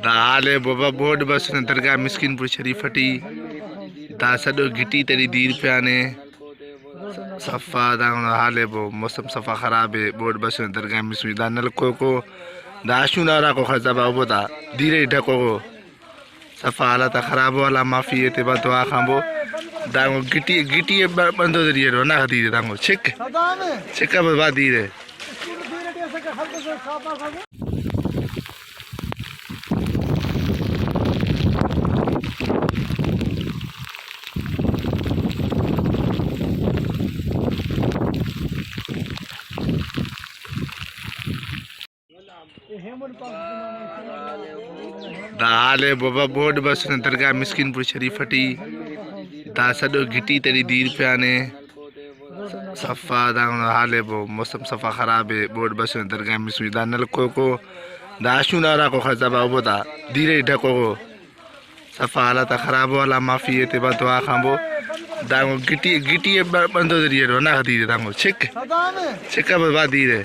दाले बाबा बोर्ड बस ने दरगाह मिस्किनपुर शरीफटी दा सडो गिटी तरी दीर प्याने सफ़ा दा हाले बो मौसम सफ़ा खराब है बोर्ड बस ने दरगाह मिस्किन दा नलको को दाशु नारा को खजबा बोता धीरे ढको को सफ़ा हालत खराब वाला माफी ते बा दुआ खाबो दांगो गिटी गिटी बंदो दरिए रो ना धीरे दांगो छिक छिक बा धीरे दाले बाबा बोर्ड बस ने दरगाह मिस्किनपुर शरीफटी दा सडो गिटी तरी दीर प्याने सफ़ा दा हाले बो मौसम सफ़ा खराब है बोर्ड बस ने दरगाह मिस्किन दा नलको को दाशु नारा को खजबा बोता धीरे ढको को सफ़ा हालत खराब वाला माफी ते बा दुआ खाबो दांगो गिटी गिटी बंदो दरिए रो ना धीरे दांगो छिक छिक बा धीरे